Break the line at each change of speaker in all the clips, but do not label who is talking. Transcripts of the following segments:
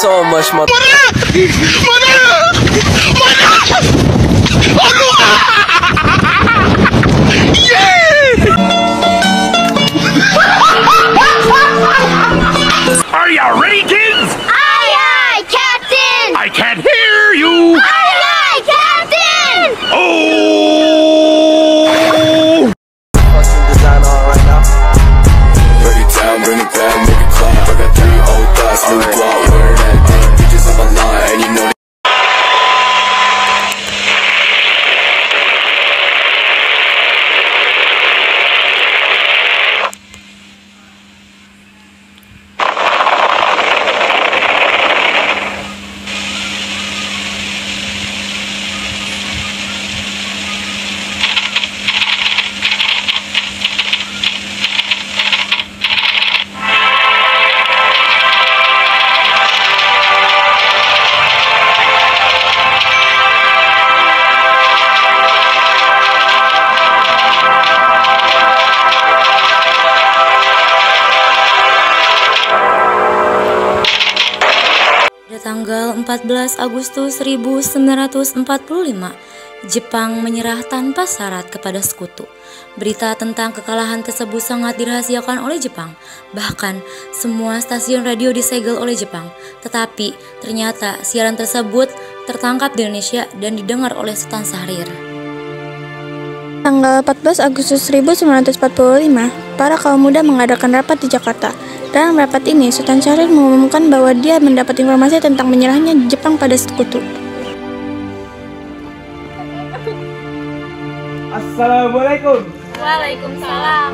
so much more.
Are you ready, kids?
Aye, aye, Captain!
I can't hear you.
Aye, aye, Captain!
Oh!
Fucking design on right now.
Break it down, bring it back, make it clap. I got 3 old thoughts, new block, where that thing, bitches on my line, and you know.
Tanggal 14 Agustus 1945, Jepang menyerah tanpa syarat kepada sekutu. Berita tentang kekalahan tersebut sangat dirahasiakan oleh Jepang. Bahkan, semua stasiun radio disegel oleh Jepang. Tetapi, ternyata siaran tersebut tertangkap di Indonesia dan didengar oleh Sultan Syahrir.
Tanggal 14 Agustus 1945, para kaum muda mengadakan rapat di Jakarta. Dalam rapat ini, Sultan Syahrir mengumumkan bahwa dia mendapat informasi tentang menyerahnya Jepang pada sekutu.
Assalamualaikum.
Waalaikumsalam.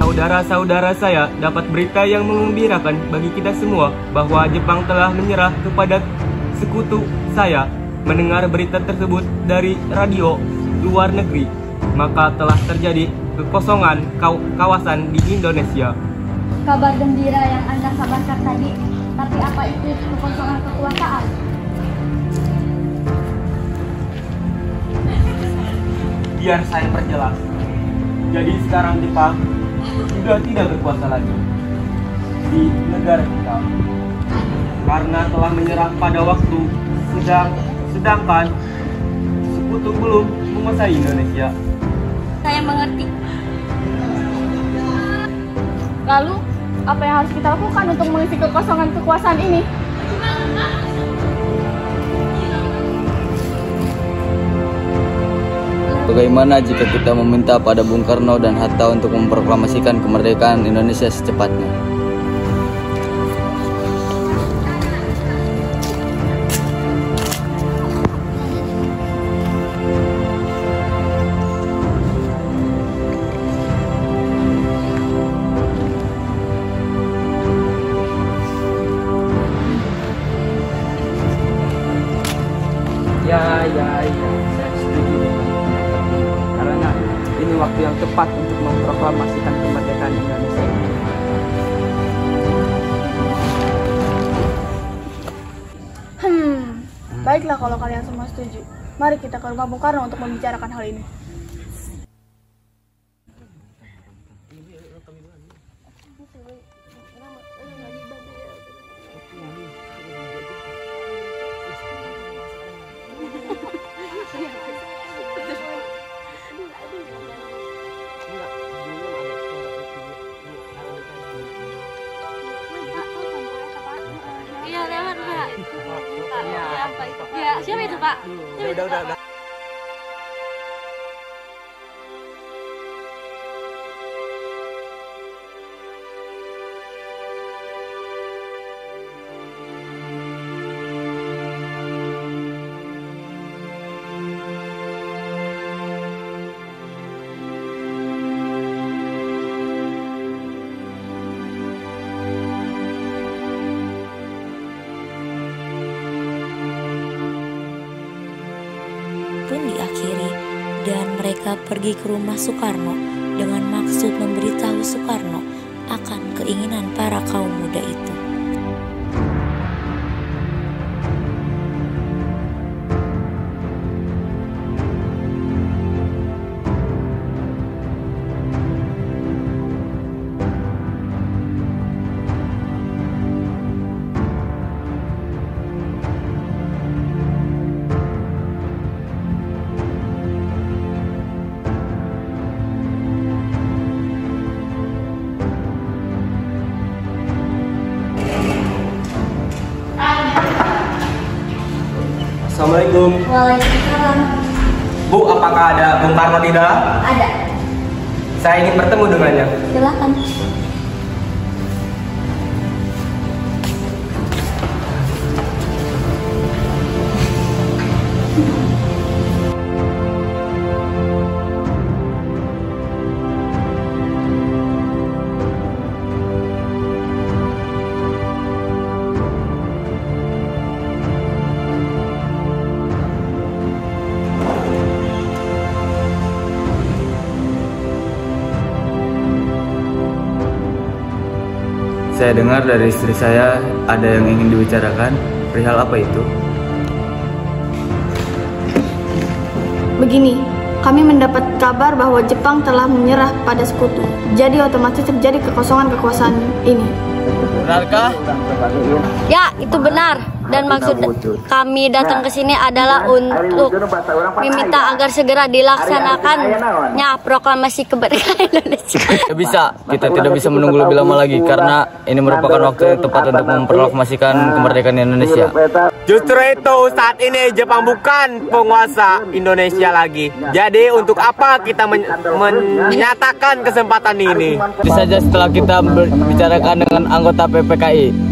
Saudara-saudara saya dapat berita yang mengembirakan bagi kita semua bahwa Jepang telah menyerah kepada sekutu saya. Mendengar berita tersebut dari radio luar negeri, maka telah terjadi kekosongan kawasan di Indonesia.
Kabar gembira yang Anda kabarkan tadi, tapi apa itu kekosongan kekuasaan?
Biar saya perjelas. Jadi sekarang Jepang sudah tidak berkuasa lagi di negara kita karena telah menyerah pada waktu sedangkan sekutu belum menguasai Indonesia.
Saya mengerti. Lalu, apa yang harus kita lakukan untuk mengisi kekosongan kekuasaan ini?
Bagaimana jika kita meminta pada Bung Karno dan Hatta untuk memproklamasikan kemerdekaan Indonesia secepatnya?
Ya, saya setuju dengan karena ini waktu yang tepat untuk memproklamasikan kemerdekaan Indonesia.
Baiklah kalau kalian semua setuju. Mari kita ke rumah Bung Karno untuk membicarakan hal ini.
Iya, lewat, Pak. Ya, siapa itu, Pak?
Udah.
Pun diakhiri dan mereka pergi ke rumah Soekarno dengan maksud memberitahu Soekarno akan keinginan para kaum muda itu.
Assalamualaikum.
Waalaikumsalam.
Bu, apakah ada Bung Karno di dalam?
Ada.
Saya ingin bertemu dengannya.
Silakan.
Saya dengar dari istri saya ada yang ingin dibicarakan. Perihal apa itu?
Begini, kami mendapat kabar bahwa Jepang telah menyerah pada sekutu. Jadi otomatis terjadi kekosongan kekuasaan ini.
Benarkah?
Ya, itu benar. Dan maksud kami datang ke sini adalah untuk meminta agar segera dilaksanakannya proklamasi kemerdekaan Indonesia.
Tidak bisa, kita tidak bisa menunggu lebih lama lagi karena ini merupakan waktu yang tepat untuk memproklamasikan kemerdekaan Indonesia.
Justru itu, saat ini Jepang bukan penguasa Indonesia lagi. Jadi untuk apa kita menyatakan kesempatan ini?
Itu saja setelah kita bicarakan dengan anggota PPKI.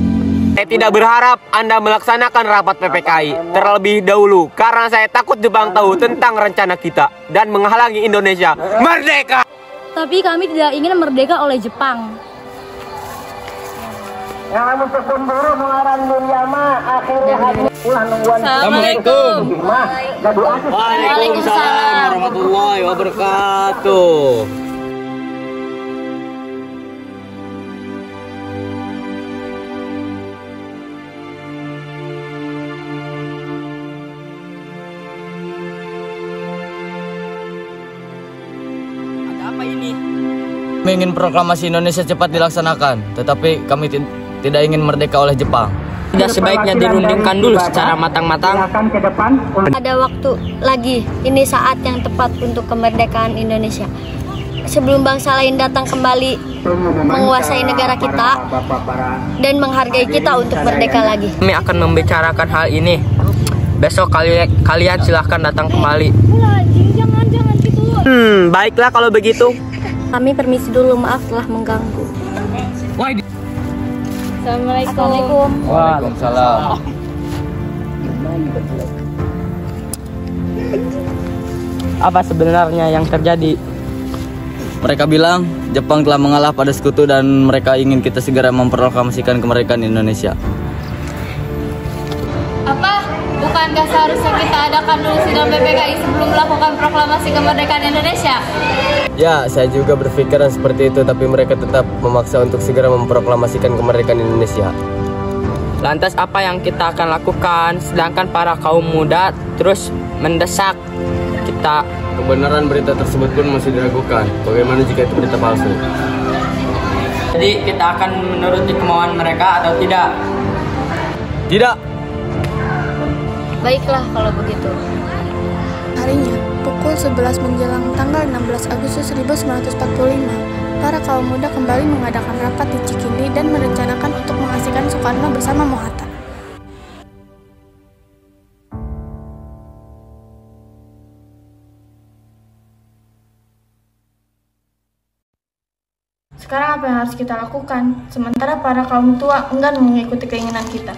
Saya tidak berharap Anda melaksanakan rapat PPKI terlebih dahulu karena saya takut Jepang tahu tentang rencana kita dan menghalangi Indonesia merdeka.
Tapi kami tidak ingin merdeka oleh Jepang.
Assalamualaikum. Waalaikumsalam warahmatullahi wabarakatuh.
Apa ini?
Kami ingin proklamasi Indonesia cepat dilaksanakan, tetapi kami tidak ingin merdeka oleh Jepang.
Tidak sebaiknya dirundingkan dulu secara matang-matang.
Ada waktu lagi, ini saat yang tepat untuk kemerdekaan Indonesia. Sebelum bangsa lain datang kembali menguasai negara kita dan menghargai kita untuk merdeka lagi.
Kami akan membicarakan hal ini. Besok kalian silahkan datang kembali.
Jangan gitu.
Baiklah kalau begitu.
Kami permisi dulu, maaf telah mengganggu. Assalamualaikum.
Waalaikumsalam.
Apa sebenarnya yang terjadi?
Mereka bilang Jepang telah mengalah pada sekutu dan mereka ingin kita segera memproklamasikan kemerdekaan Indonesia.
Apa? Bukankah seharusnya kita adakan dulu sidang PPKI sebelum melakukan proklamasi kemerdekaan Indonesia?
Ya, saya juga berpikir seperti itu, tapi mereka tetap memaksa untuk segera memproklamasikan kemerdekaan Indonesia.
Lantas apa yang kita akan lakukan? Sedangkan para kaum muda terus mendesak kita.
Kebenaran berita tersebut pun masih diragukan. Bagaimana jika itu berita palsu?
Jadi kita akan menuruti kemauan mereka atau tidak?
Tidak.
Baiklah kalau begitu.
Harinya, pukul 11 menjelang tanggal 16 Agustus 1945, para kaum muda kembali mengadakan rapat di Cikini dan merencanakan untuk mengasihkan Soekarno bersama Mohatta. Sekarang apa yang harus kita lakukan? Sementara para kaum tua enggan mengikuti keinginan kita.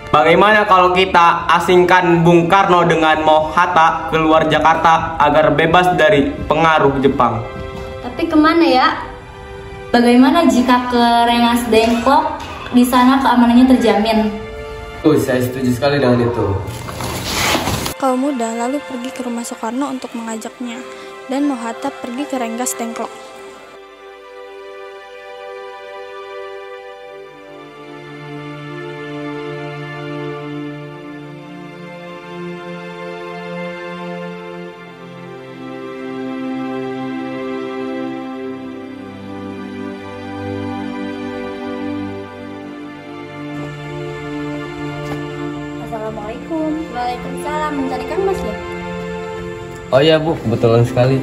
Bagaimana kalau kita asingkan Bung Karno dengan Mohatta keluar Jakarta agar bebas dari pengaruh Jepang?
Tapi kemana ya?
Bagaimana jika ke Rengas Dengklok? Di sana keamanannya terjamin.
Saya setuju sekali dengan itu.
Kaum muda lalu pergi ke rumah Soekarno untuk mengajaknya, dan Mohatta pergi ke Rengas Dengklok.
Assalamualaikum. Waalaikumsalam. Mencari Kang Mas ya?
Oh iya Bu, kebetulan sekali.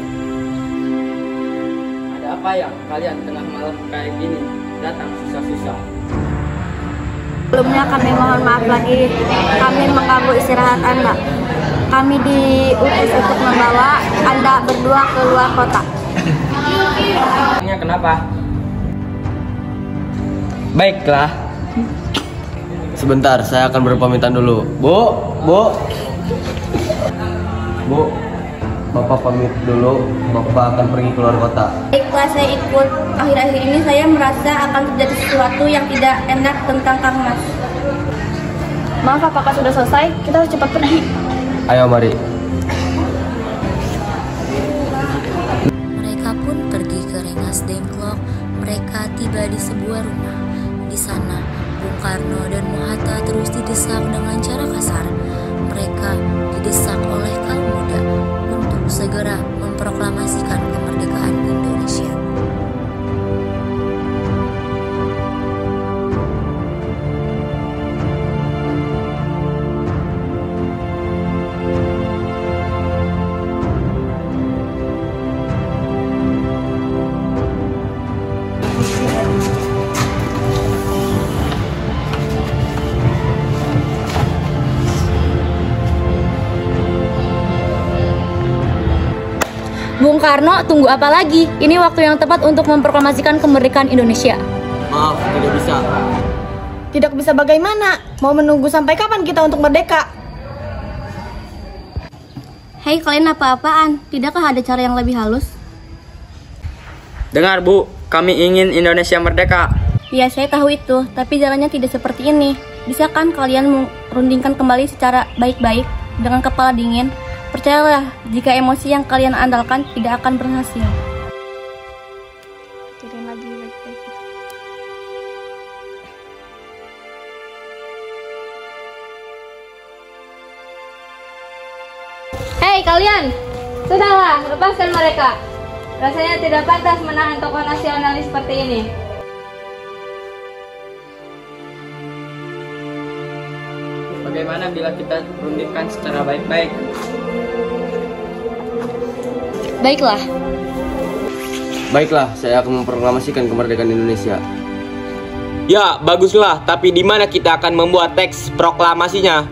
Ada apa? apa ya kalian tengah malam kayak gini datang susah-susah?
Sebelumnya kami mohon maaf lagi, kami mengganggu istirahat Anda. Kami diutus untuk membawa Anda berdua ke luar kota.
Kenapa? Baiklah.
Sebentar, saya akan berpamitan dulu. Bu, Bapak pamit dulu. Bapak akan pergi keluar kota.
Baiklah, saya ikut. Akhir-akhir ini saya merasa akan terjadi sesuatu yang tidak enak tentang Kang Mas.
Maaf, apakah sudah selesai? Kita harus cepat pergi.
Ayo, mari.
Mereka pun pergi ke Rengas Dengklok. Mereka tiba di sebuah rumah. Di sana, Bung Karno dan Bung Hatta terus didesak dengan cara kasar. Mereka didesak oleh kaum muda untuk segera memproklamasikan kemerdekaan Indonesia.
Bung Karno, tunggu apa lagi? Ini waktu yang tepat untuk memproklamasikan kemerdekaan Indonesia.
Maaf, tidak bisa.
Tidak bisa bagaimana? Mau menunggu sampai kapan kita untuk merdeka?
Hei, kalian apa-apaan? Tidakkah ada cara yang lebih halus?
Dengar Bu, kami ingin Indonesia merdeka.
Ya, saya tahu itu, tapi jalannya tidak seperti ini. Bisa kan kalian merundingkan kembali secara baik-baik dengan kepala dingin? Percayalah, jika emosi yang kalian andalkan tidak akan berhasil.
Tidak lagi baik-baik.
Hei kalian, sudahlah, lepaskan mereka. Rasanya tidak pantas menahan tokoh nasionalis seperti ini.
Bagaimana bila kita rundingkan secara baik-baik?
Baiklah, saya akan memproklamasikan kemerdekaan Indonesia.
Ya, baguslah. Tapi di mana kita akan membuat teks proklamasinya?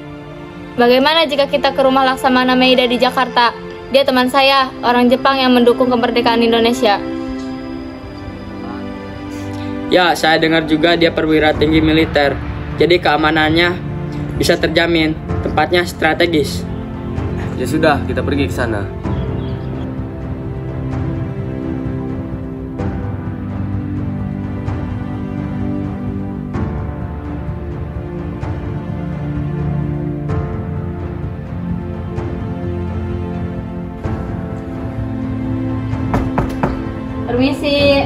Bagaimana jika kita ke rumah Laksamana Maeda di Jakarta? Dia teman saya, orang Jepang yang mendukung kemerdekaan Indonesia.
Ya, saya dengar juga dia perwira tinggi militer. Jadi keamanannya bisa terjamin. Tempatnya strategis.
Ya sudah, kita pergi ke sana.
Permisi.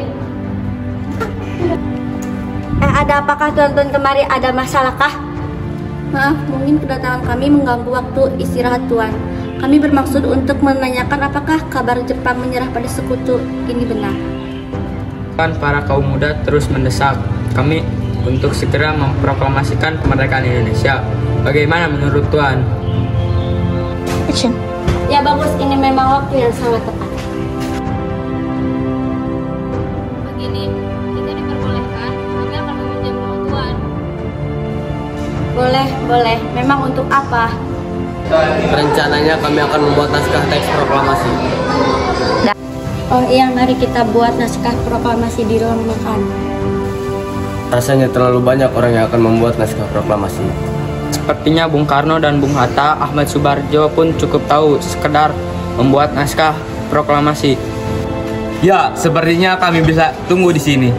Ada apakah tuan-tuan kemari? Ada masalahkah? Maaf, mungkin kedatangan kami mengganggu waktu istirahat tuan. Kami bermaksud untuk menanyakan apakah kabar Jepang menyerah pada sekutu ini benar.
Para kaum muda terus mendesak kami untuk segera memproklamasikan kemerdekaan Indonesia. Bagaimana menurut tuan?
Action.
Ya bagus, ini memang waktu yang sangat tepat.
Begini, jika diperbolehkan, kami akan meminjam rumah tuan.
Boleh. Memang untuk apa?
Rencananya kami akan membuat naskah teks proklamasi.
Oh iya, mari kita buat naskah proklamasi di ruang makan.
Rasanya terlalu banyak orang yang akan membuat naskah proklamasi.
Sepertinya Bung Karno dan Bung Hatta, Ahmad Subarjo pun cukup tahu sekedar membuat naskah proklamasi.
Ya, sepertinya kami bisa tunggu di sini.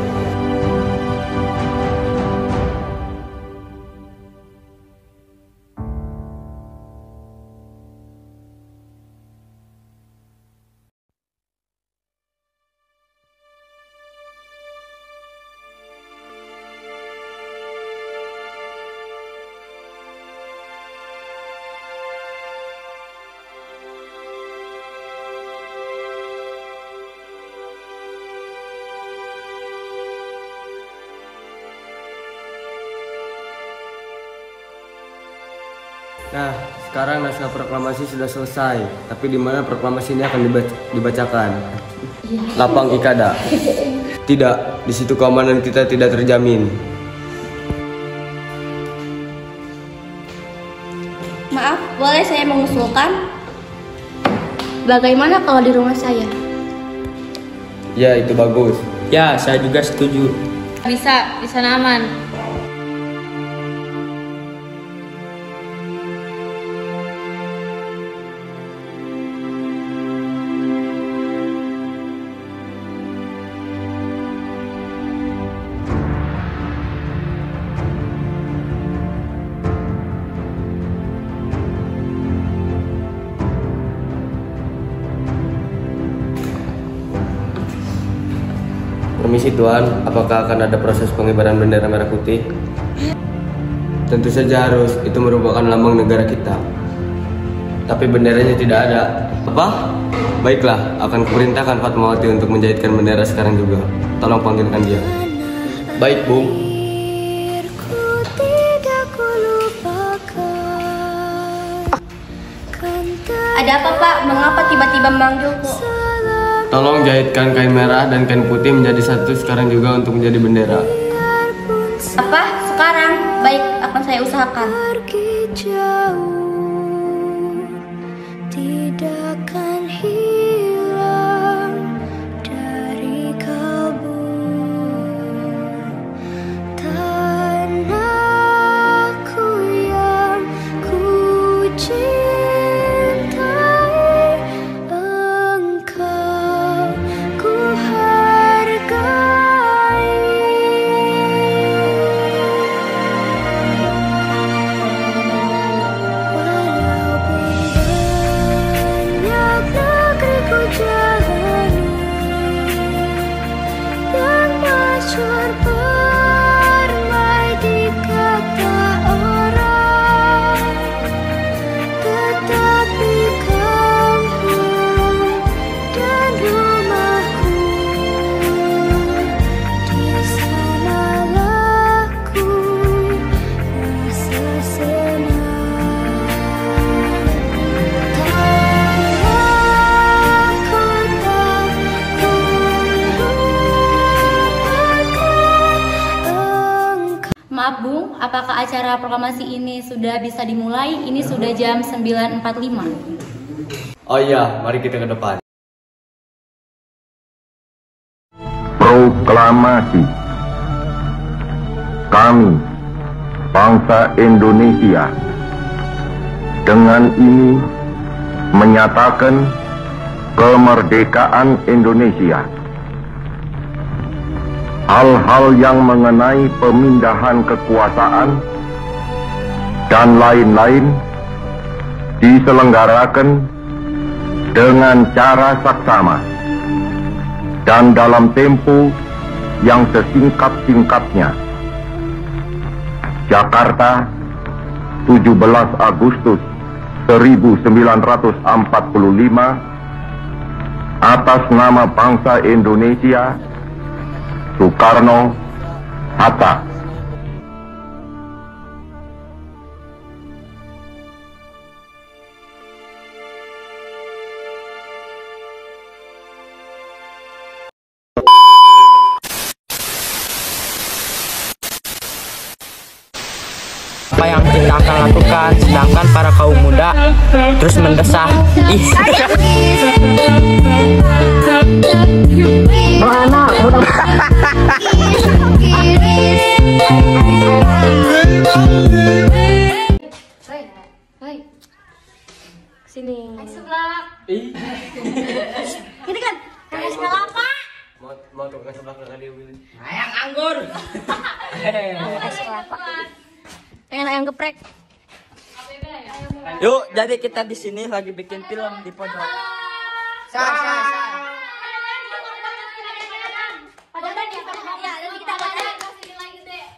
Nah, sekarang naskah proklamasi sudah selesai. Tapi di mana proklamasi ini akan dibacakan? Lapang Ikada. Tidak, di situ keamanan kita tidak terjamin.
mengusulkan, bagaimana kalau di rumah saya?
Ya, itu bagus.
Ya, saya juga setuju.
Bisa, di sana aman.
Permisi Tuan, apakah akan ada proses pengibaran bendera merah putih? Tentu saja harus, itu merupakan lambang negara kita. Tapi benderanya tidak ada. Apa? Baiklah, akan kuperintahkan Fatmawati untuk menjahitkan bendera sekarang juga. Tolong panggilkan dia. Baik, Bung.
Ada apa Pak? Mengapa tiba-tiba memanggilku?
Tolong jahitkan kain merah dan kain putih menjadi satu sekarang juga untuk menjadi bendera.
Apa? Sekarang? Baik, akan saya usahakan.
Tidakkan hilang dari kalbu tanahku yang ku cintai, engkau ku hargai. Permai di kata orang, tetapi kamu dan rumahku, di sanalah ku rasa senang.
Maaf Bung, apakah acara proklamasi ini sudah bisa dimulai? Ini sudah jam 9.45.
Oh iya, mari kita ke depan.
Proklamasi. Kami, bangsa Indonesia, dengan ini menyatakan kemerdekaan Indonesia. Hal-hal yang mengenai pemindahan kekuasaan dan lain-lain diselenggarakan dengan cara saksama dan dalam tempo yang sesingkat-singkatnya. Jakarta, 17 Agustus 1945, atas nama bangsa Indonesia, Soekarno, Hatta.
Apa yang kita akan lakukan, sedangkan para kaum muda terus mendesak.
Mana udah
Sini. Sebelah. Ini kan sebelah apa?
Mau tukang sebelah kali Willy.
Ayam anggur.
Pengen ayam geprek.
Yuk, jadi kita di sini lagi bikin film di pojok.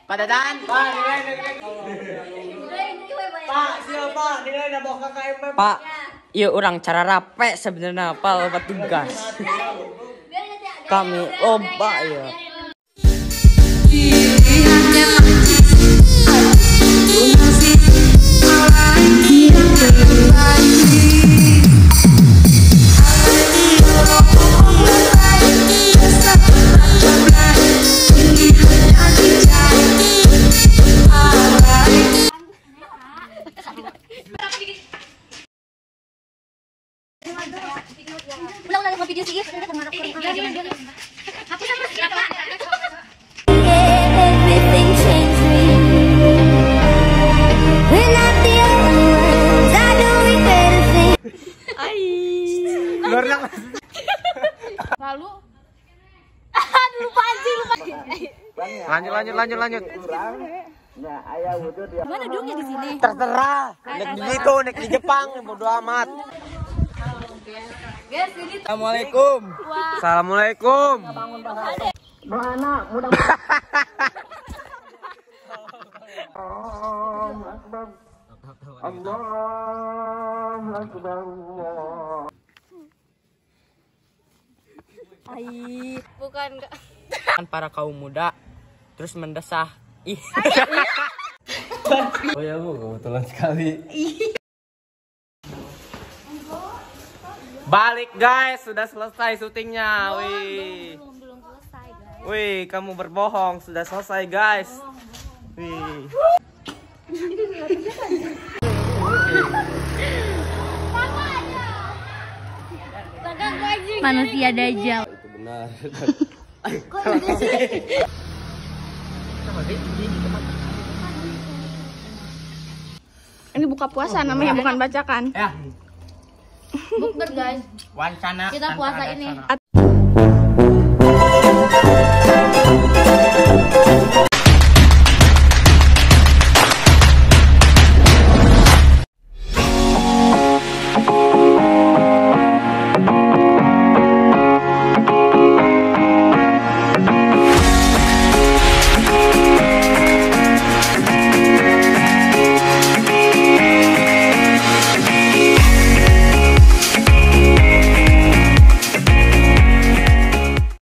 Padadan.
Pak, siapa? Nilai nabok KKMP. Pak, yuk orang cara rape sebenarnya Pak petugas. Kami loba ya.
Ulang mau video sih. Hapus apa? Everything changed me. We're not the only ones. I don't regret a thing.
Lalu
lupa.
Lanjut.
Mana dongnya di sini?
Terserah. Nek di situ, nek di Jepang, bodo amat. Assalamualaikum. Assalamualaikum.
Mana mudah.
Bukan
Para kaum muda terus mendesah.
Oh ya Bu, kebetulan sekali.
Balik guys, sudah selesai syutingnya. Wih.
Belum selesai, guys.
Wih, kamu berbohong, sudah selesai guys. Wih.
manusia dajjal.
Itu benar.
ini buka puasa namanya, bukan bacakan.
Ya,
Bukber guys.
wancana.
Kita puasa ini.